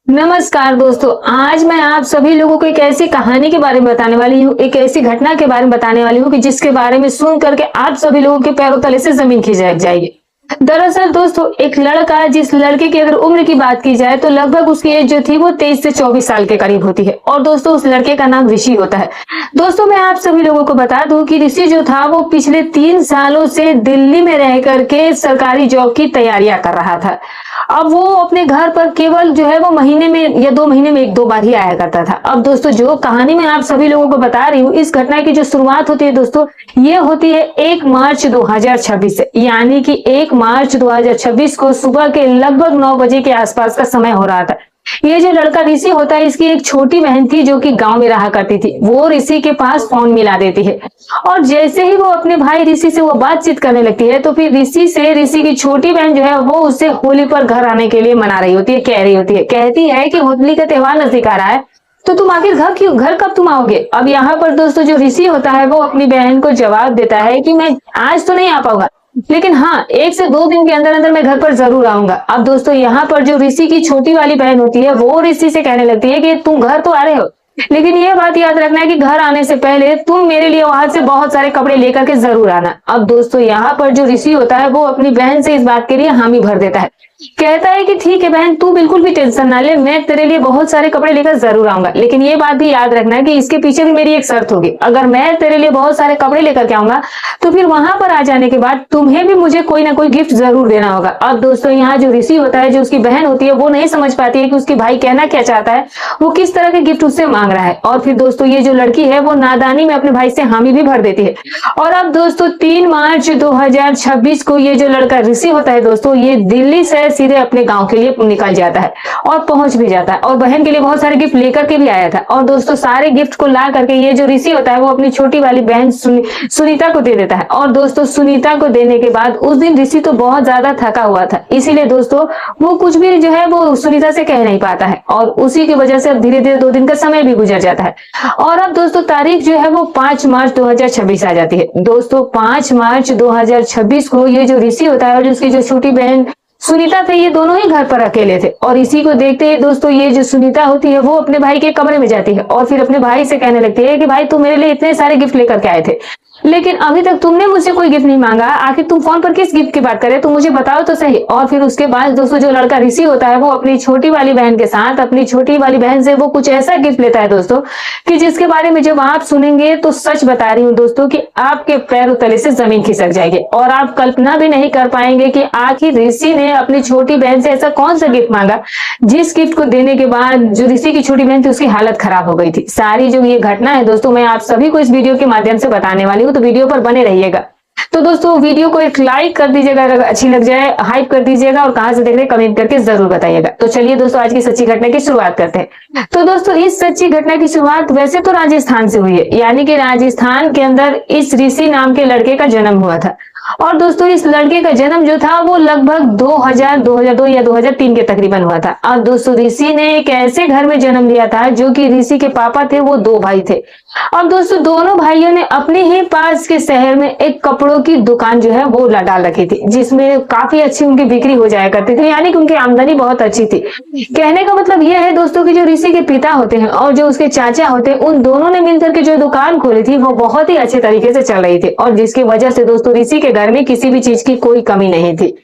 नमस्कार दोस्तों, आज मैं आप सभी लोगों को एक ऐसी कहानी के बारे में बताने वाली हूँ, एक ऐसी घटना के बारे में बताने वाली हूँ कि जिसके बारे में सुन करके आप सभी लोगों के पैरों तले से जमीन खिसक जाएगी। दरअसल दोस्तों, एक लड़का, जिस लड़के की अगर उम्र की बात की जाए तो लगभग उसकी एज जो थी वो 23 से 24 साल के करीब होती है। और दोस्तों, उस लड़के का नाम ऋषि होता है। दोस्तों, मैं आप सभी लोगों को बता दूं कि ऋषि जो था वो पिछले 3 सालों से दिल्ली में रह करके सरकारी जॉब की तैयारियां कर रहा था। अब वो अपने घर पर केवल जो है वो महीने में या 2 महीने में 1-2 बार ही आया करता था। अब दोस्तों, जो कहानी मैं आप सभी लोगों को बता रही हूँ, इस घटना की जो शुरुआत होती है दोस्तों, ये होती है 1 मार्च 2026 से। यानी कि 1 मार्च 2026 को सुबह के लगभग 9 बजे के आसपास का समय हो रहा था। ये जो लड़का ऋषि होता है, इसकी एक छोटी बहन थी जो कि गांव में रहा करती थी। वो ऋषि के पास फोन मिला देती है और जैसे ही वो अपने भाई ऋषि से वो बातचीत करने लगती है तो फिर ऋषि की छोटी बहन जो है वो उससे होली पर घर आने के लिए मना रही होती है, कह रही होती है, कहती है कि होली का त्योहार नजदीक आ रहा है, तो तुम आखिर घर कब तुम आओगे। अब यहाँ पर दोस्तों, जो ऋषि होता है वो अपनी बहन को जवाब देता है कि मैं आज तो नहीं आ पाऊंगा, लेकिन हाँ, 1 से 2 दिन के अंदर अंदर मैं घर पर जरूर आऊंगा। अब दोस्तों, यहाँ पर जो ऋषि की छोटी वाली बहन होती है वो ऋषि से कहने लगती है कि तुम घर तो आ रहे हो, लेकिन ये बात याद रखना है कि घर आने से पहले तुम मेरे लिए वहां से बहुत सारे कपड़े लेकर के जरूर आना। अब दोस्तों, यहाँ पर जो ऋषि होता है वो अपनी बहन से इस बात के लिए हामी भर देता है, कहता है कि ठीक है बहन, तू बिल्कुल भी टेंशन ना ले, मैं तेरे लिए बहुत सारे कपड़े लेकर जरूर आऊंगा, लेकिन ये बात भी याद रखना है कि इसके पीछे भी मेरी एक शर्त होगी। अगर मैं तेरे लिए बहुत सारे कपड़े लेकर के आऊंगा तो फिर वहां पर आ जाने के बाद तुम्हें भी मुझे कोई ना कोई गिफ्ट जरूर देना होगा। अब दोस्तों, यहाँ जो ऋषि होता है, जो उसकी बहन होती है, वो नहीं समझ पाती है कि उसके भाई कहना क्या चाहता है, वो किस तरह के गिफ्ट उससे मांग रहा है। और फिर दोस्तों, ये जो लड़की है वो नादानी में अपने भाई से हामी भी भर देती है। और अब दोस्तों, 3 मार्च 2026 को ये जो लड़का ऋषि होता है दोस्तों, ये दिल्ली से सीधे अपने गांव के लिए निकल जाता है और पहुंच भी जाता है और बहन के लिए बहुत सारे गिफ्ट लेकर के भी आया था। और दोस्तों, सारे गिफ्ट को ला करके ये जो ऋषि होता है वो अपनी छोटी वाली बहन सुनीता को दे देता है। और दोस्तों, सुनीता को देने के बाद उस दिन ऋषि तो बहुत ज्यादा थका हुआ था, इसीलिए दोस्तों वो कुछ भी जो है वो सुनीता से कह नहीं पाता है और उसी की वजह से अब धीरे धीरे 2 दिन का समय भी गुजर जाता है। और अब दोस्तों, तारीख जो है वो 5 मार्च 2026 आ जाती है। दोस्तों, 5 मार्च 2026 को ये जो ऋषि होता है और उसकी जो छोटी बहन सुनीता थे, ये दोनों ही घर पर अकेले थे। और इसी को देखते ही दोस्तों, ये जो सुनीता होती है वो अपने भाई के कमरे में जाती है और फिर अपने भाई से कहने लगती है कि भाई, तुम मेरे लिए इतने सारे गिफ्ट लेकर के आए थे, लेकिन अभी तक तुमने मुझसे कोई गिफ्ट नहीं मांगा, आखिर तुम फोन पर किस गिफ्ट की बात कर रहे हो, तुम मुझे बताओ तो सही। और फिर उसके बाद दोस्तों, जो लड़का ऋषि होता है वो अपनी छोटी वाली बहन के साथ, अपनी छोटी वाली बहन से वो कुछ ऐसा गिफ्ट लेता है दोस्तों कि जिसके बारे में जब आप सुनेंगे तो सच बता रही हूँ दोस्तों कि आपके पैरों तले से जमीन खिसक जाएगी और आप कल्पना भी नहीं कर पाएंगे कि आखिर ऋषि ने अपनी छोटी बहन से ऐसा कौन सा गिफ्ट मांगा जिस गिफ्ट को देने के बाद जो ऋषि की छोटी बहन थी उसकी हालत खराब हो गई थी। सारी जो ये घटना है दोस्तों, मैं आप सभी को इस वीडियो के माध्यम से बताने वाली हूँ, तो वीडियो पर बने रहिएगा। तो दोस्तों, वीडियो को एक लाइक कर दीजिएगा, अगर अच्छी लग जाए हाइप कर दीजिएगा और कहां से देख रहे हैं कमेंट करके जरूर बताइएगा। तो चलिए दोस्तों, आज की सच्ची घटना की शुरुआत करते हैं। तो दोस्तों, इस सच्ची घटना की शुरुआत वैसे तो राजस्थान से हुई है, यानी कि राजस्थान के अंदर इस ऋषि नाम के लड़के का जन्म हुआ था। और दोस्तों, इस लड़के का जन्म जो था वो लगभग 2002 या 2003 के तकरीबन हुआ था। अब दोस्तों, ऋषि ने एक ऐसे घर में जन्म लिया था जो कि ऋषि के पापा थे वो 2 भाई थे। अब दोस्तों, दोनों भाइयों ने अपने ही पास के शहर में एक कपड़ों की दुकान जो है वो डाल रखी थी, जिसमें काफी अच्छी उनकी बिक्री हो जाया करती थी, यानी कि उनकी आमदनी बहुत अच्छी थी। कहने का मतलब यह है दोस्तों कि जो ऋषि के पिता होते हैं और जो उसके चाचा होते हैं, उन दोनों ने मिलकर के जो दुकान खोली थी वो बहुत ही अच्छे तरीके से चल रही थी और जिसकी वजह से दोस्तों ऋषि के घर में किसी भी चीज की कोई कमी नहीं थी।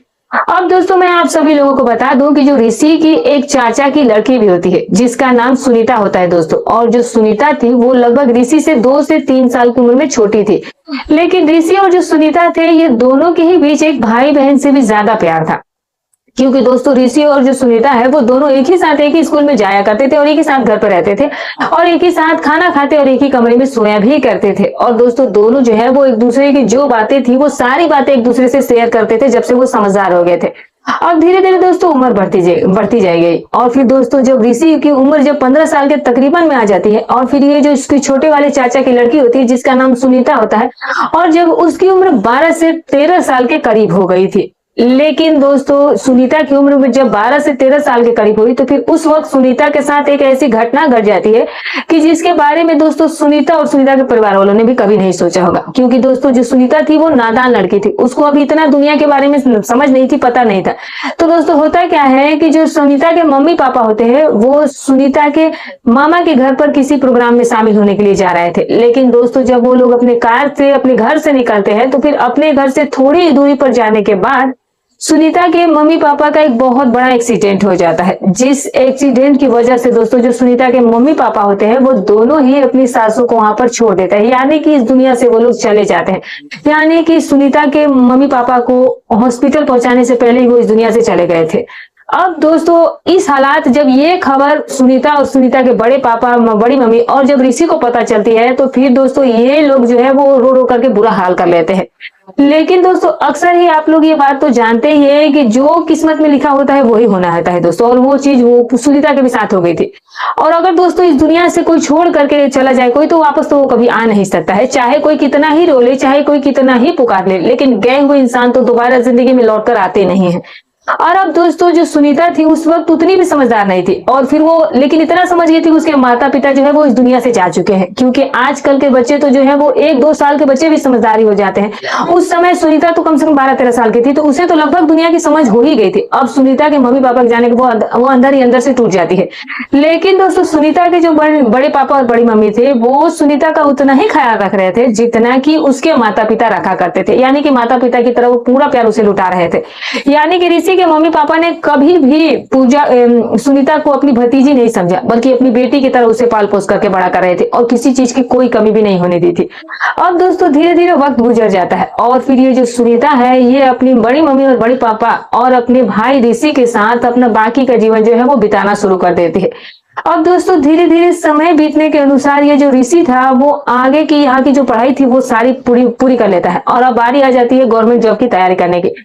अब दोस्तों, मैं आप सभी लोगों को बता दूं कि जो ऋषि की एक चाचा की लड़की भी होती है जिसका नाम सुनीता होता है दोस्तों, और जो सुनीता थी वो लगभग ऋषि से 2 से 3 साल की उम्र में छोटी थी। लेकिन ऋषि और जो सुनीता थे, ये दोनों के ही बीच एक भाई बहन से भी ज्यादा प्यार था, क्योंकि दोस्तों ऋषि और जो सुनीता है वो दोनों एक ही साथ एक ही स्कूल में जाया करते थे और एक ही साथ घर पर रहते थे और एक ही साथ खाना खाते और एक ही कमरे में सोया भी करते थे। और दोस्तों, दोनों जो है वो एक दूसरे की जो बातें थी वो सारी बातें एक दूसरे से शेयर करते थे जब से वो समझदार हो गए थे। और धीरे धीरे दोस्तों उम्र बढ़ती जाएगी और फिर दोस्तों, जब ऋषि की उम्र जब 15 साल के तकरीबन में आ जाती है और फिर ये जो उसकी छोटे वाले चाचा की लड़की होती है जिसका नाम सुनीता होता है, और जब उसकी उम्र 12 से 13 साल के करीब हो गई थी, लेकिन दोस्तों सुनीता की उम्र में जब 12 से 13 साल के करीब हुई तो फिर उस वक्त सुनीता के साथ एक ऐसी घटना घट जाती है कि जिसके बारे में दोस्तों सुनीता और सुनीता के परिवार वालों ने भी कभी नहीं सोचा होगा। क्योंकि दोस्तों जो सुनीता थी वो नादान लड़की थी, उसको अभी इतना दुनिया के बारे में समझ नहीं थी, पता नहीं था। तो दोस्तों होता क्या है कि जो सुनीता के मम्मी पापा होते हैं वो सुनीता के मामा के घर पर किसी प्रोग्राम में शामिल होने के लिए जा रहे थे। लेकिन दोस्तों जब वो लोग अपने कार से अपने घर से निकलते हैं तो फिर अपने घर से थोड़ी दूरी पर जाने के बाद सुनीता के मम्मी पापा का एक बहुत बड़ा एक्सीडेंट हो जाता है, जिस एक्सीडेंट की वजह से दोस्तों जो सुनीता के मम्मी पापा होते हैं वो दोनों ही अपनी सासू को वहां पर छोड़ देते हैं, यानी कि इस दुनिया से वो लोग चले जाते हैं। यानी कि सुनीता के मम्मी पापा को हॉस्पिटल पहुंचाने से पहले ही वो इस दुनिया से चले गए थे। अब दोस्तों इस हालात जब ये खबर सुनीता और सुनीता के बड़े पापा बड़ी मम्मी और जब ऋषि को पता चलती है तो फिर दोस्तों ये लोग जो है वो रो रो करके बुरा हाल कर लेते हैं। लेकिन दोस्तों अक्सर ही आप लोग ये बात तो जानते ही है कि जो किस्मत में लिखा होता है वही होना होता है दोस्तों, और वो चीज वो सुनीता के भी साथ हो गई थी। और अगर दोस्तों इस दुनिया से कोई छोड़ करके चला जाए कोई, तो वापस तो वो कभी आ नहीं सकता है, चाहे कोई कितना ही रो ले, चाहे कोई कितना ही पुकार ले, लेकिन गए हुए इंसान तो दोबारा जिंदगी में लौट कर आते नहीं है। और अब दोस्तों जो सुनीता थी उस वक्त उतनी भी समझदार नहीं थी, और फिर वो लेकिन इतना समझ गई थी उसके माता पिता जो है वो इस दुनिया से जा चुके हैं। क्योंकि आजकल के बच्चे तो जो है वो 1-2 साल के बच्चे भी समझदारी हो जाते हैं। उस समय सुनीता तो कम से कम 12-13 साल की थी, तो उसे तो लगभग दुनिया की समझ हो ही गई थी। अब सुनीता के मम्मी पापा के जाने के वो अंदर ही अंदर से टूट जाती है। लेकिन दोस्तों सुनीता के जो बड़े पापा और बड़ी मम्मी थे वो सुनीता का उतना ही ख्याल रख रहे थे जितना कि उसके माता पिता रखा करते थे, यानी कि माता पिता की तरह वो पूरा प्यार उसे लुटा रहे थे। यानी कि ऋषि के मम्मी पापा ने कभी भी सुनीता को अपनी भतीजी नहीं समझा, बल्कि अपनी बेटी की तरह उसे पाल पोस करके बड़ा कर रहे थे और किसी चीज की कोई कमी भी नहीं होने दी थी। अब दोस्तों धीरे धीरे वक्त गुजर जाता है और फिर ये जो सुनीता है ये अपनी बड़ी मम्मी और बड़ी पापा और अपने भाई ऋषि के साथ अपना बाकी का जीवन जो है वो बिताना शुरू कर देती है। अब दोस्तों धीरे धीरे समय बीतने के अनुसार ये जो ऋषि था वो आगे की यहाँ की जो पढ़ाई थी वो सारी पूरी कर लेता है, और अब बारी आ जाती है गवर्नमेंट जॉब की तैयारी करने की।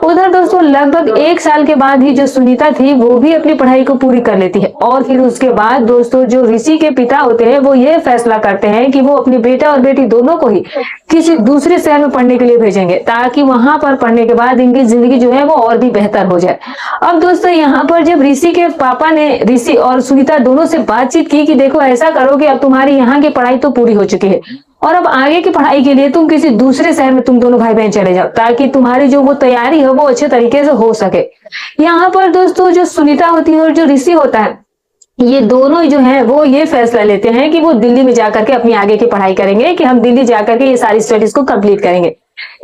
उधर दोस्तों लगभग 1 साल के बाद ही जो सुनीता थी वो भी अपनी पढ़ाई को पूरी कर लेती है, और फिर उसके बाद दोस्तों जो ऋषि के पिता होते हैं वो ये फैसला करते हैं कि वो अपने बेटा और बेटी दोनों को ही किसी दूसरे शहर में पढ़ने के लिए भेजेंगे, ताकि वहां पर पढ़ने के बाद इनकी जिंदगी जो है वो और भी बेहतर हो जाए। अब दोस्तों यहाँ पर जब ऋषि के पापा ने ऋषि और सुनीता दोनों से बातचीत की कि देखो ऐसा करो कि अब तुम्हारी यहाँ की पढ़ाई तो पूरी हो चुकी है और अब आगे की पढ़ाई के लिए तुम किसी दूसरे शहर में तुम दोनों भाई बहन चले जाओ, ताकि तुम्हारी जो वो तैयारी है वो अच्छे तरीके से हो सके। यहाँ पर दोस्तों जो सुनीता होती है और जो ऋषि होता है ये दोनों जो है वो ये फैसला लेते हैं कि वो दिल्ली में जाकर के अपनी आगे की पढ़ाई करेंगे, कि हम दिल्ली जाकर के ये सारी स्टडीज को कंप्लीट करेंगे।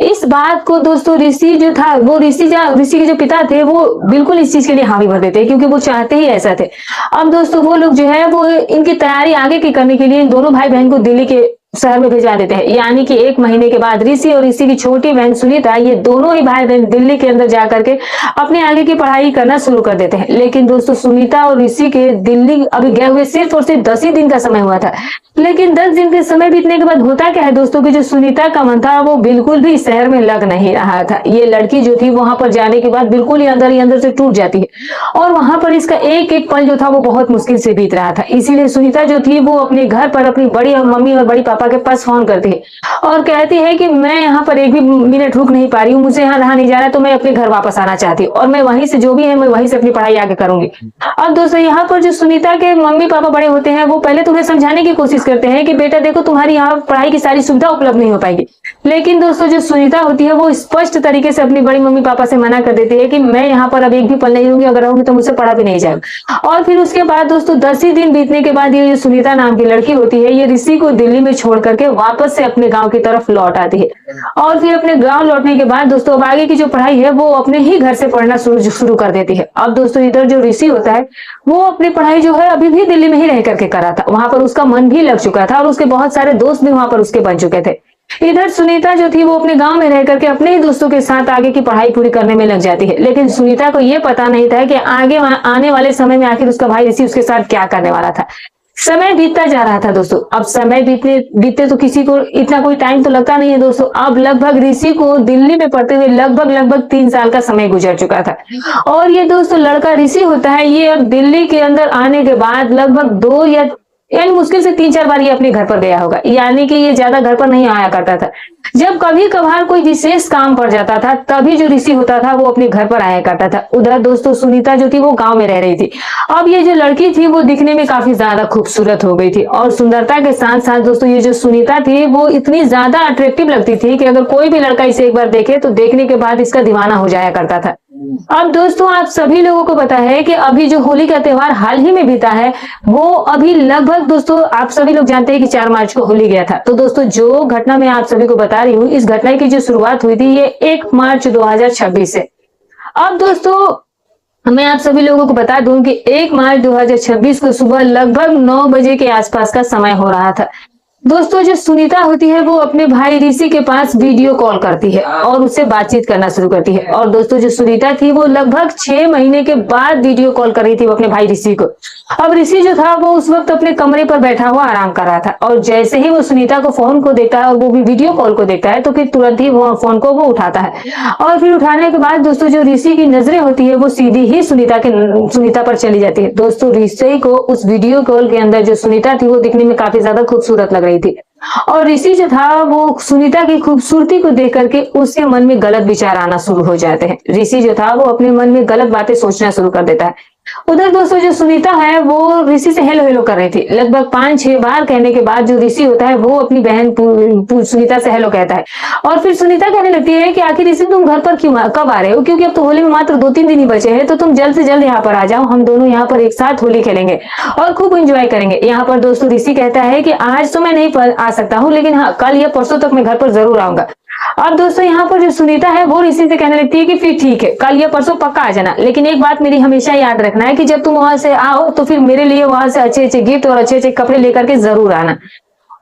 इस बात को दोस्तों ऋषि जो था वो ऋषि के जो पिता थे वो बिल्कुल इस चीज के लिए हामी भर देते हैं, क्योंकि वो चाहते ही ऐसा थे। अब दोस्तों वो लोग जो है वो इनकी तैयारी आगे की करने के लिए इन दोनों भाई बहन को दिल्ली के शहर में भेजा देते हैं। यानी कि 1 महीने के बाद ऋषि और ऋषि की छोटी बहन सुनीता ये दोनों ही भाई बहन दिल्ली के अंदर जाकर के अपने आगे की पढ़ाई करना शुरू कर देते हैं। लेकिन दोस्तों सुनीता और ऋषि के दिल्ली अभी गए हुए सिर्फ और सिर्फ 10 ही दिन का समय हुआ था। लेकिन 10 दिन के समय बीतने के बाद होता क्या है दोस्तों कि जो सुनीता का मन था वो बिल्कुल भी शहर में लग नहीं रहा था। ये लड़की जो थी वहां पर जाने के बाद बिल्कुल ही अंदर से टूट जाती है, और वहां पर इसका एक एक पल जो था वो बहुत मुश्किल से बीत रहा था। इसीलिए सुनीता जो थी वो अपने घर पर अपनी बड़ी मम्मी और बड़ी पापा के पास फोन करती है और कहती है कि मैं यहाँ पर एक भी मिनट रुक नहीं पा रही हूँ, मुझे यहाँ रहा नहीं जा रहा, तो मैं अपने घर वापस आना चाहती हूँ और मैं वहीं से जो भी है मैं वहीं से अपनी पढ़ाई आगे करूंगी। अब दोस्तों यहाँ पर जो सुनीता के मम्मी पापा बड़े होते हैं वो पहले तुम्हें समझाने की कोशिश करते हैं कि बेटा देखो तुम्हारी यहाँ पढ़ाई की सारी सुविधा उपलब्ध नहीं हो पाएगी। लेकिन दोस्तों जो सुनीता होती है वो स्पष्ट तरीके से अपनी बड़ी मम्मी पापा से मना कर देती है कि मैं यहाँ पर अब एक भी पल नहीं रहूंगी, अगर रहूंगी तो मुझसे पढ़ा भी नहीं जाएगा। और फिर उसके बाद दोस्तों 10 ही दिन बीतने के बाद ये जो सुनीता नाम की लड़की होती है ये ऋषि को दिल्ली में छोड़ करके वापस से अपने गांव की तरफ लौट आती है। और फिर अपने गांव लौटने के बाद दोस्तों अब आगे की जो पढ़ाई है वो अपने ही घर से पढ़ना शुरू कर देती है। अब दोस्तों इधर जो ऋषि होता है वो अपनी पढ़ाई जो है अभी भी दिल्ली में ही रह करके करा था, वहां पर उसका मन भी लग चुका था और उसके बहुत सारे दोस्त भी वहां पर उसके बन चुके थे। इधर सुनीता जो थी वो अपने गांव में रह करके अपने ही दोस्तों के साथ आगे की पढ़ाई पूरी करने में लग जाती है। लेकिन सुनीता को यह पता नहीं था कि आगे आने वाले समय में आखिर उसका भाई ऋषि उसके साथ क्या करने वाला था। समय बीतता जा रहा था दोस्तों। अब समय बीतते तो किसी को इतना कोई टाइम तो लगता नहीं है दोस्तों। अब लगभग ऋषि को दिल्ली में पढ़ते हुए लगभग 3 साल का समय गुजर चुका था, और ये दोस्तों लड़का ऋषि होता है ये अब दिल्ली के अंदर आने के बाद लगभग 2 या यानी मुश्किल से 3-4 बार ये अपने घर पर गया होगा, यानी कि ये ज्यादा घर पर नहीं आया करता था। जब कभी कभार कोई विशेष काम पड़ जाता था तभी जो ऋषि होता था वो अपने घर पर आया करता था। उधर दोस्तों सुनीता जो थी वो गांव में रह रही थी। अब ये जो लड़की थी वो दिखने में काफी ज्यादा खूबसूरत हो गई थी और सुंदरता के साथ साथ दोस्तों ये जो सुनीता थी वो इतनी ज्यादा अट्रैक्टिव लगती थी कि अगर कोई भी लड़का इसे एक बार देखे तो देखने के बाद इसका दीवाना हो जाया करता था। अब दोस्तों आप सभी लोगों को पता है कि अभी जो होली का त्योहार हाल ही में बीता है वो अभी लगभग दोस्तों आप सभी लोग जानते हैं कि 4 मार्च को होली गया था। तो दोस्तों जो घटना मैं आप सभी को बता रही हूँ, इस घटना की जो शुरुआत हुई थी ये 1 मार्च 2026 से। अब दोस्तों मैं आप सभी लोगों को बता दूं कि 1 मार्च 2026 को सुबह लगभग 9 बजे के आसपास का समय हो रहा था। दोस्तों जो सुनीता होती है वो अपने भाई ऋषि के पास वीडियो कॉल करती है और उससे बातचीत करना शुरू करती है। और दोस्तों जो सुनीता थी वो लगभग 6 महीने के बाद वीडियो कॉल कर रही थी वो अपने भाई ऋषि को। अब ऋषि जो था वो उस वक्त अपने कमरे पर बैठा हुआ आराम कर रहा था और जैसे ही वो सुनीता को फोन को देखता है और वो भी वीडियो कॉल को देखता है तो फिर तुरंत ही वो फोन को वो उठाता है। और फिर उठाने के बाद दोस्तों जो ऋषि की नजरें होती है वो सीधी ही सुनीता पर चली जाती है। दोस्तों ऋषि को उस वीडियो कॉल के अंदर जो सुनीता थी वो दिखने में काफी ज्यादा खूबसूरत लग रही थी और ऋषि जो था वो सुनीता की खूबसूरती को देख करके उसके मन में गलत विचार आना शुरू हो जाते हैं। ऋषि जो था वो अपने मन में गलत बातें सोचना शुरू कर देता है। उधर दोस्तों जो सुनीता है वो ऋषि से हेलो हेलो कर रही थी। लगभग 5-6 बार कहने के बाद जो ऋषि होता है वो अपनी बहन सुनीता से हेलो कहता है और फिर सुनीता कहने लगती है कि आखिर ऋषि तुम घर पर कब आ रहे हो, क्योंकि अब तो होली में मात्र 2-3 दिन ही बचे हैं, तो तुम जल्द से जल्द यहाँ पर आ जाओ, हम दोनों यहाँ पर एक साथ होली खेलेंगे और खूब एंजॉय करेंगे। यहाँ पर दोस्तों ऋषि कहता है कि आज तो मैं नहीं आ सकता हूँ, लेकिन हाँ कल या परसों तक मैं घर पर जरूर आऊंगा। अब दोस्तों यहाँ पर जो सुनीता है वो ऋषि से कहने लगती है कि फिर ठीक है, कल या परसों पक्का आ जाना, लेकिन एक बात मेरी हमेशा याद रखना है कि जब तुम वहां से आओ तो फिर मेरे लिए वहां से अच्छे अच्छे गिफ्ट और अच्छे अच्छे कपड़े लेकर के जरूर आना।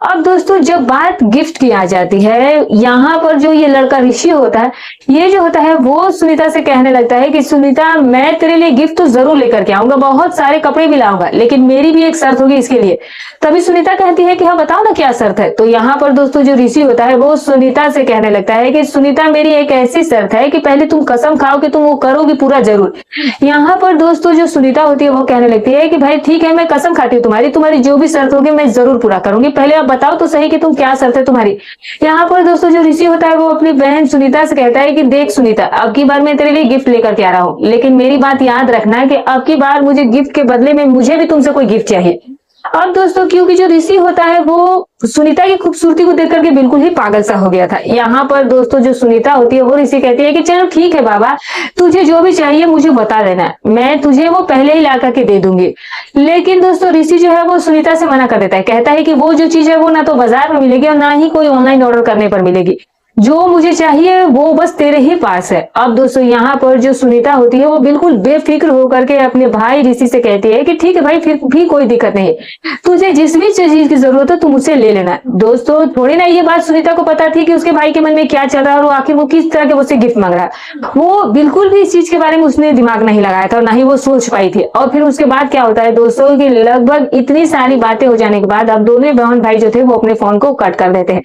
अब दोस्तों जब बात गिफ्ट की आ जाती है, यहाँ पर जो ये लड़का ऋषि होता है ये जो होता है वो सुनीता से कहने लगता है कि सुनीता मैं तेरे लिए गिफ्ट तो जरूर लेकर के आऊंगा, बहुत सारे कपड़े भी लाऊंगा, लेकिन मेरी भी एक शर्त होगी इसके लिए। तभी सुनीता कहती है कि हाँ बताओ ना क्या शर्त है। तो यहाँ पर दोस्तों जो ऋषि होता है वो सुनीता से कहने लगता है कि सुनीता मेरी एक ऐसी शर्त है कि पहले तुम कसम खाओ कि तुम वो करोगी पूरा जरूर। यहाँ पर दोस्तों जो सुनीता होती है वो कहने लगती है कि भाई ठीक है मैं कसम खाती हूँ तुम्हारी जो भी शर्त होगी मैं जरूर पूरा करूंगी, पहले आप बताओ तो सही कि तुम क्या शर्त है तुम्हारी। यहाँ पर दोस्तों जो ऋषि होता है वो अपनी बहन सुनीता से कहता है कि देख सुनीता अब की बार मैं तेरे लिए गिफ्ट लेकर के आ रहा हूँ, लेकिन मेरी बात याद रखना है कि अब की बार मुझे गिफ्ट के बदले में मुझे भी तुमसे कोई गिफ्ट चाहिए। अब दोस्तों क्योंकि जो ऋषि होता है वो सुनीता की खूबसूरती को देख करके बिल्कुल ही पागल सा हो गया था। यहाँ पर दोस्तों जो सुनीता होती है वो ऋषि कहती है कि चलो ठीक है बाबा, तुझे जो भी चाहिए मुझे बता देना, मैं तुझे वो पहले ही ला करके दे दूंगी। लेकिन दोस्तों ऋषि जो है वो सुनीता से मना कर देता है, कहता है कि वो जो चीज है वो ना तो बाजार में मिलेगी और ना ही कोई ऑनलाइन ऑर्डर करने पर मिलेगी, जो मुझे चाहिए वो बस तेरे ही पास है। अब दोस्तों यहाँ पर जो सुनीता होती है वो बिल्कुल बेफिक्र होकर के अपने भाई ऋषि से कहती है कि ठीक है भाई फिर भी कोई दिक्कत नहीं है, तुझे जिस भी चीज की जरूरत है तुम मुझसे ले लेना। दोस्तों थोड़ी ना ये बात सुनीता को पता थी कि उसके भाई के मन में क्या चल रहा है और आखिर वो किस तरह के उससे गिफ्ट मांग रहा है। वो बिल्कुल भी इस चीज के बारे में उसने दिमाग नहीं लगाया था और ना ही वो सोच पाई थी। और फिर उसके बाद क्या होता है दोस्तों की लगभग इतनी सारी बातें हो जाने के बाद अब दोनों बहन भाई जो थे वो अपने फोन को कट कर देते हैं।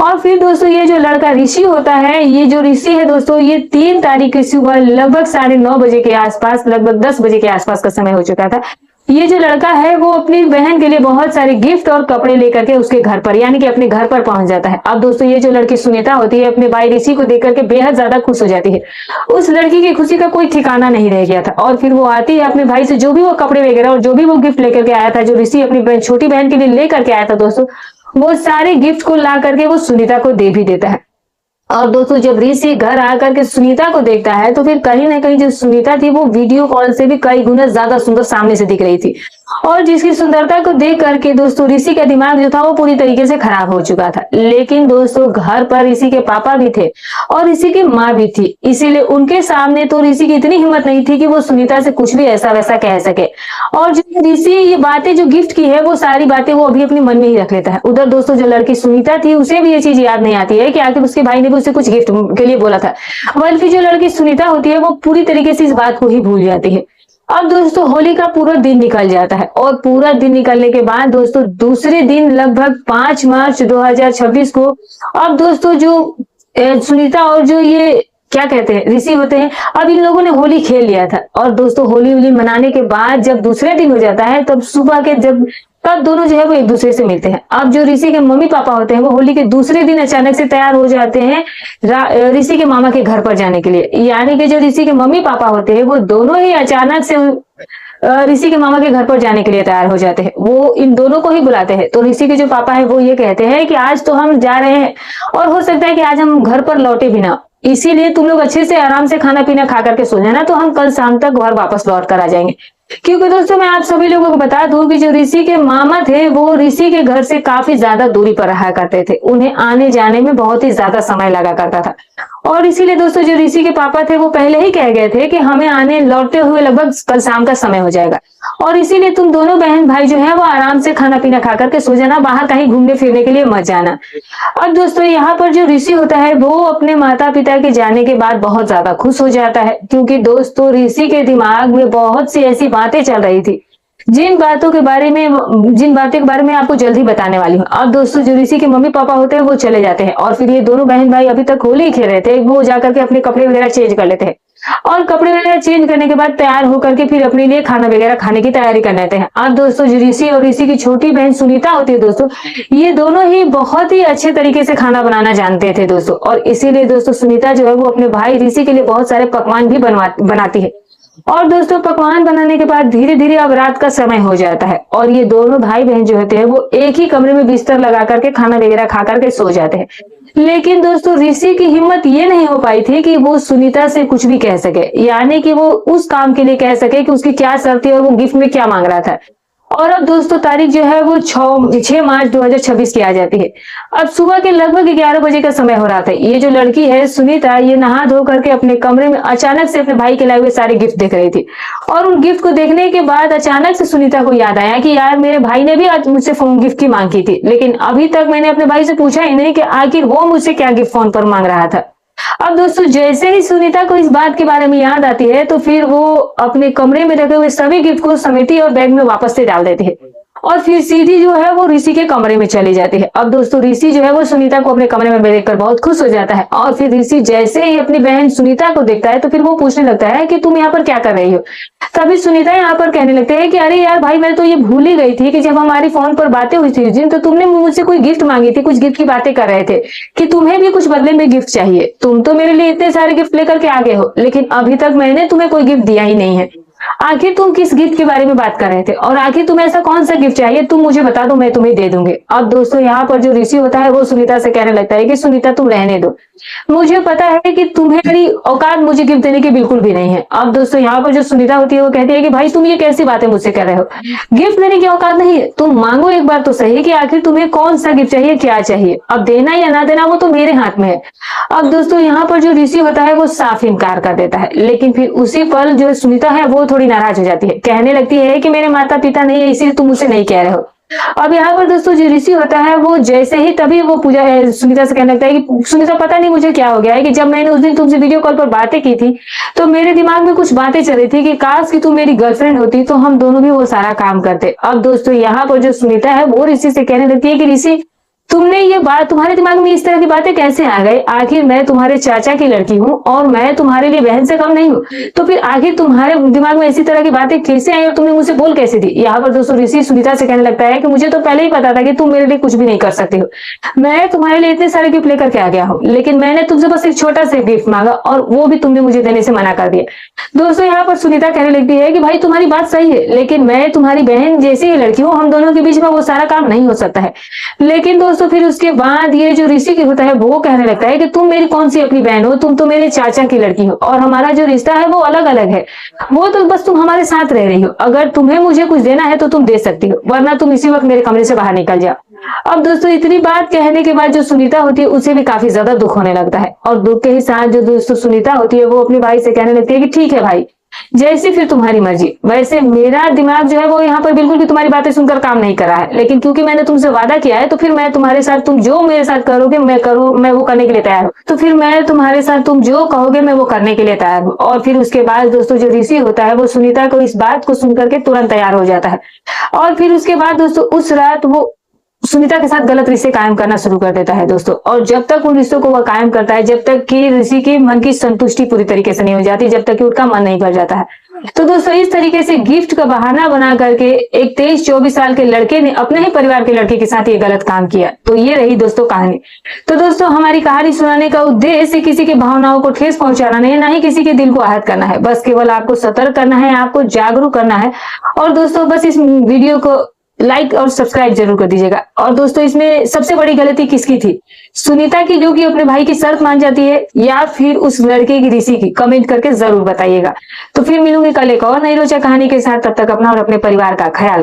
और फिर दोस्तों ये जो लड़का ऋषि होता है, ये जो ऋषि है दोस्तों ये 3 तारीख की सुबह लगभग 9:30 बजे के आसपास, लगभग 10 बजे के आसपास का समय हो चुका था। ये जो लड़का है वो अपनी बहन के लिए बहुत सारे गिफ्ट और कपड़े लेकर के उसके घर पर यानी कि अपने घर पर पहुंच जाता है। अब दोस्तों ये जो लड़की सुनीता होती है अपने भाई ऋषि को देख करके बेहद ज्यादा खुश हो जाती है। उस लड़की की खुशी का कोई ठिकाना नहीं रह गया था। और फिर वो आती है अपने भाई से जो भी वो कपड़े वगैरह और जो भी वो गिफ्ट लेकर के आया था, जो ऋषि अपनी छोटी बहन के लिए लेकर के आया था दोस्तों, वो सारे गिफ्ट को ला करके वो सुनीता को दे भी देता है। और दोस्तों जब ऋषि घर आकर के सुनीता को देखता है तो फिर कहीं ना कहीं जो सुनीता थी वो वीडियो कॉल से भी कई गुना ज्यादा सुंदर सामने से दिख रही थी। और जिसकी सुंदरता को देख करके दोस्तों ऋषि का दिमाग जो था वो पूरी तरीके से खराब हो चुका था। लेकिन दोस्तों घर पर ऋषि के पापा भी थे और ऋषि की माँ भी थी, इसीलिए उनके सामने तो ऋषि की इतनी हिम्मत नहीं थी कि वो सुनीता से कुछ भी ऐसा वैसा कह सके। और जो ऋषि ये बातें जो गिफ्ट की है वो सारी बातें वो अभी अपने मन में ही रख लेता है। उधर दोस्तों जो लड़की सुनीता थी उसे भी ये चीज याद नहीं आती है कि आखिर उसके भाई ने भी उसे कुछ गिफ्ट के लिए बोला था, बल्कि जो लड़की सुनीता होती है वो पूरी तरीके से इस बात को ही भूल जाती है। अब दोस्तों होली का पूरा दिन निकल जाता है और पूरा दिन निकलने के बाद दोस्तों दूसरे दिन लगभग 5 मार्च 2026 को अब दोस्तों जो सुनीता और जो ये क्या कहते हैं ऋषि होते हैं, अब इन लोगों ने होली खेल लिया था। और दोस्तों होली मनाने के बाद जब दूसरे दिन हो जाता है तब सुबह के जब तब दोनों जो है वो एक दूसरे से मिलते हैं। अब जो ऋषि के मम्मी पापा होते हैं वो होली के दूसरे दिन अचानक से तैयार हो जाते हैं ऋषि के मामा के घर पर जाने के लिए। यानी कि जो ऋषि के मम्मी पापा होते हैं वो दोनों ही अचानक से ऋषि के मामा के घर पर जाने के लिए तैयार हो जाते हैं। वो इन दोनों को ही बुलाते हैं। तो ऋषि के जो पापा है वो ये कहते हैं कि आज तो हम जा रहे हैं और हो सकता है कि आज हम घर पर लौटे भी ना, इसीलिए तुम लोग अच्छे से आराम से खाना पीना खा करके सो जाना, तो हम कल शाम तक घर वापस लौट कर आ जाएंगे। क्योंकि दोस्तों मैं आप सभी लोगों को बता दूं कि जो ऋषि के मामा थे वो ऋषि के घर से काफी ज्यादा दूरी पर रहा करते थे। उन्हें आने जाने में बहुत ही ज्यादा समय लगा करता था और इसीलिए दोस्तों जो ऋषि के पापा थे वो पहले ही कह गए थे कि हमें आने लौटते हुए लगभग कल शाम का समय हो जाएगा और इसीलिए तुम दोनों बहन भाई जो है वो आराम से खाना पीना खा करके सो जाना, बाहर कहीं घूमने फिरने के लिए मत जाना। अब दोस्तों यहाँ पर जो ऋषि होता है वो अपने माता पिता के जाने के बाद बहुत ज्यादा खुश हो जाता है, क्योंकि दोस्तों ऋषि के दिमाग में बहुत सी ऐसी बातें चल रही थी जिन बातों के बारे में आपको जल्द ही बताने वाली हूँ। अब दोस्तों जो ऋषि के मम्मी पापा होते हैं वो चले जाते हैं और फिर ये दोनों बहन भाई अभी तक होली खेल रहे थे, वो जाकर के अपने कपड़े वगैरह चेंज कर लेते हैं और कपड़े वगैरह चेंज करने के बाद तैयार होकर के फिर अपने लिए खाना वगैरह खाने की तैयारी कर लेते हैं। अब दोस्तों जो ऋषि और ऋषि की छोटी बहन सुनीता होती है दोस्तों, ये दोनों ही बहुत ही अच्छे तरीके से खाना बनाना जानते थे दोस्तों, और इसीलिए दोस्तों सुनीता जो है वो अपने भाई ऋषि के लिए बहुत सारे पकवान भी बनाती है। और दोस्तों पकवान बनाने के बाद धीरे धीरे अब रात का समय हो जाता है और ये दोनों भाई बहन जो होते हैं वो एक ही कमरे में बिस्तर लगा करके खाना वगैरह खा करके सो जाते हैं। लेकिन दोस्तों ऋषि की हिम्मत ये नहीं हो पाई थी कि वो सुनीता से कुछ भी कह सके, यानी कि वो उस काम के लिए कह सके कि उसकी क्या शर्त थी और वो गिफ्ट में क्या मांग रहा था। और अब दोस्तों तारीख जो है वो 6 मार्च 2026 की आ जाती है। अब सुबह के लगभग 11 बजे का समय हो रहा था। ये जो लड़की है सुनीता, ये नहा धो करके अपने कमरे में अचानक से अपने भाई के लाए हुए सारे गिफ्ट देख रही थी और उन गिफ्ट को देखने के बाद अचानक से सुनीता को याद आया कि यार मेरे भाई ने भी आज मुझसे फोन गिफ्ट की मांग की थी, लेकिन अभी तक मैंने अपने भाई से पूछा ही नहीं कि आखिर वो मुझसे क्या गिफ्ट फोन पर मांग रहा था। अब दोस्तों जैसे ही सुनीता को इस बात के बारे में याद आती है तो फिर वो अपने कमरे में रखे हुए सभी गिफ्ट को समेटी और बैग में वापस से डाल देती है और फिर सीधी जो है वो ऋषि के कमरे में चली जाती है। अब दोस्तों ऋषि जो है वो सुनीता को अपने कमरे में देखकर बहुत खुश हो जाता है और फिर ऋषि जैसे ही अपनी बहन सुनीता को देखता है तो फिर वो पूछने लगता है कि तुम यहाँ पर क्या कर रही हो। तभी सुनीता यहाँ पर कहने लगते हैं कि अरे यार भाई मैं तो ये भूल ही गई थी कि जब हमारी फोन पर बातें हुई थी उस दिन, तो तुमने मुझसे कोई गिफ्ट मांगी थी, कुछ गिफ्ट की बातें कर रहे थे कि तुम्हें भी कुछ बदले में गिफ्ट चाहिए। तुम तो मेरे लिए इतने सारे गिफ्ट लेकर के आ गए हो, लेकिन अभी तक मैंने तुम्हें कोई गिफ्ट दिया ही नहीं है। आखिर तुम किस गिफ्ट के बारे में बात कर रहे थे और आखिर तुम्हें ऐसा कौन सा गिफ्ट चाहिए, तुम मुझे बता दो, मैं तुम्हें दे दूंगी। अब दोस्तों यहाँ पर जो ऋषि होता है वो सुनीता से कहने लगता है कि सुनीता तुम रहने दो, मुझे पता है कि तुम्हारी औकात मुझे गिफ्ट देने की बिल्कुल भी नहीं है। अब दोस्तों यहाँ पर जो सुनीता होती है वो कहती है कि भाई तुम ये कैसी बातें मुझसे कर रहे हो, गिफ्ट देने की औकात नहीं है, तुम मांगो एक बार तो सही कि आखिर तुम्हें कौन सा गिफ्ट चाहिए, क्या चाहिए। अब देना या ना देना वो तो मेरे हाथ में है। अब दोस्तों यहाँ पर जो ऋषि होता है वो साफ इनकार कर देता है, लेकिन फिर उसी पल जो सुनीता है वो थोड़ी नाराज हो जाती है, कहने लगती है कि मेरे माता पिता नहीं है इसीलिए तुम मुझसे नहीं कह रहे हो। अब यहाँ पर दोस्तों जो ऋषि होता है वो जैसे ही तभी वो पूजा सुनीता से कहने लगता है कि सुनीता पता नहीं मुझे क्या हो गया है कि जब मैंने उस दिन तुमसे वीडियो कॉल पर बातें की थी तो मेरे दिमाग में कुछ बातें चल रही थी कि काश कि तुम मेरी गर्लफ्रेंड होती तो हम दोनों भी वो सारा काम करते। अब दोस्तों यहाँ पर जो सुनीता है वो ऋषि से कहने लगती है कि ऋषि तुमने ये बात, तुम्हारे दिमाग में इस तरह की बातें कैसे आ गई, आखिर मैं तुम्हारे चाचा की लड़की हूँ और मैं तुम्हारे लिए बहन से कम नहीं हूँ, तो फिर आखिर तुम्हारे दिमाग में इसी तरह की बातें कैसे आई और तुमने मुझे बोल कैसे दी। यहाँ पर दोस्तों ऋषि सुनीता से कहने लगता है कि मुझे तो पहले ही पता था कि तुम मेरे लिए कुछ भी नहीं कर सकती हो, मैं तुम्हारे लिए इतने सारे गिफ्ट लेकर के आ गया हूँ, लेकिन मैंने तुमसे बस एक छोटा सा गिफ्ट मांगा और वो भी तुमने मुझे देने से मना कर दिया। दोस्तों यहाँ पर सुनीता कहने लगती है कि भाई तुम्हारी बात सही है, लेकिन मैं तुम्हारी बहन जैसी ही लड़की हूँ, हम दोनों के बीच में वो सारा काम नहीं हो सकता है। लेकिन दोस्तों फिर उसके बाद ये जो ऋषि की होता है वो कहने लगता है कि तुम मेरी कौन सी अपनी बहन हो, तुम तो मेरे चाचा की लड़की हो और हमारा जो रिश्ता है वो अलग अलग है, वो तो बस तुम हमारे साथ रह रही हो, अगर तुम्हें मुझे कुछ देना है तो तुम दे सकती हो, वरना तुम इसी वक्त मेरे कमरे से बाहर निकल जाओ। अब दोस्तों इतनी बात कहने के बाद जो सुनीता होती है उसे भी काफी ज्यादा दुख होने लगता है और दुख के ही साथ जो दोस्तों सुनीता होती है वो अपने भाई से कहने लगती है कि ठीक है भाई, जैसे फिर तुम्हारी मर्जी। वैसे मेरा दिमाग जो है वो यहाँ पर बिल्कुल भी तुम्हारी बातें सुनकर काम नहीं कर रहा है, लेकिन क्योंकि मैंने तुमसे वादा किया है तो फिर मैं तुम्हारे साथ, तुम जो मेरे साथ करोगे मैं वो करने के लिए तैयार हूँ, तो फिर मैं तुम्हारे साथ तुम जो कहोगे मैं वो करने के लिए तैयार हूँ। और फिर उसके बाद दोस्तों जो ऋषि होता है वो सुनीता को इस बात को सुनकर के तुरंत तैयार हो जाता है और फिर उसके बाद दोस्तों उस रात वो सुनीता के साथ गलत रिश्ते कायम करना शुरू कर देता है दोस्तों। और जब तक उन रिश्तों को वह कायम करता है, जब तक कि ऋषि की मन की संतुष्टि पूरी तरीके से नहीं हो जाती, जब तक कि उसका मन नहीं भर जाता है। तो दोस्तों इस तरीके से गिफ्ट का बहाना बना करके एक 23-24 साल के लड़के ने अपने ही परिवार के लड़के के साथ ये गलत काम किया। तो ये रही दोस्तों कहानी। तो दोस्तों हमारी कहानी सुनाने का उद्देश्य किसी की भावनाओं को ठेस पहुंचाना नहीं है, ना ही किसी के दिल को आहत करना है। बस केवल आपको सतर्क करना है, आपको जागरूक करना है। और दोस्तों बस इस वीडियो को लाइक और सब्सक्राइब जरूर कर दीजिएगा। और दोस्तों इसमें सबसे बड़ी गलती किसकी थी, सुनीता की जो कि अपने भाई की शर्त मान जाती है, या फिर उस लड़के की ऋषि की? कमेंट करके जरूर बताइएगा। तो फिर मिलूंगी कल एक और नई रोचक कहानी के साथ। तब तक अपना और अपने परिवार का ख्याल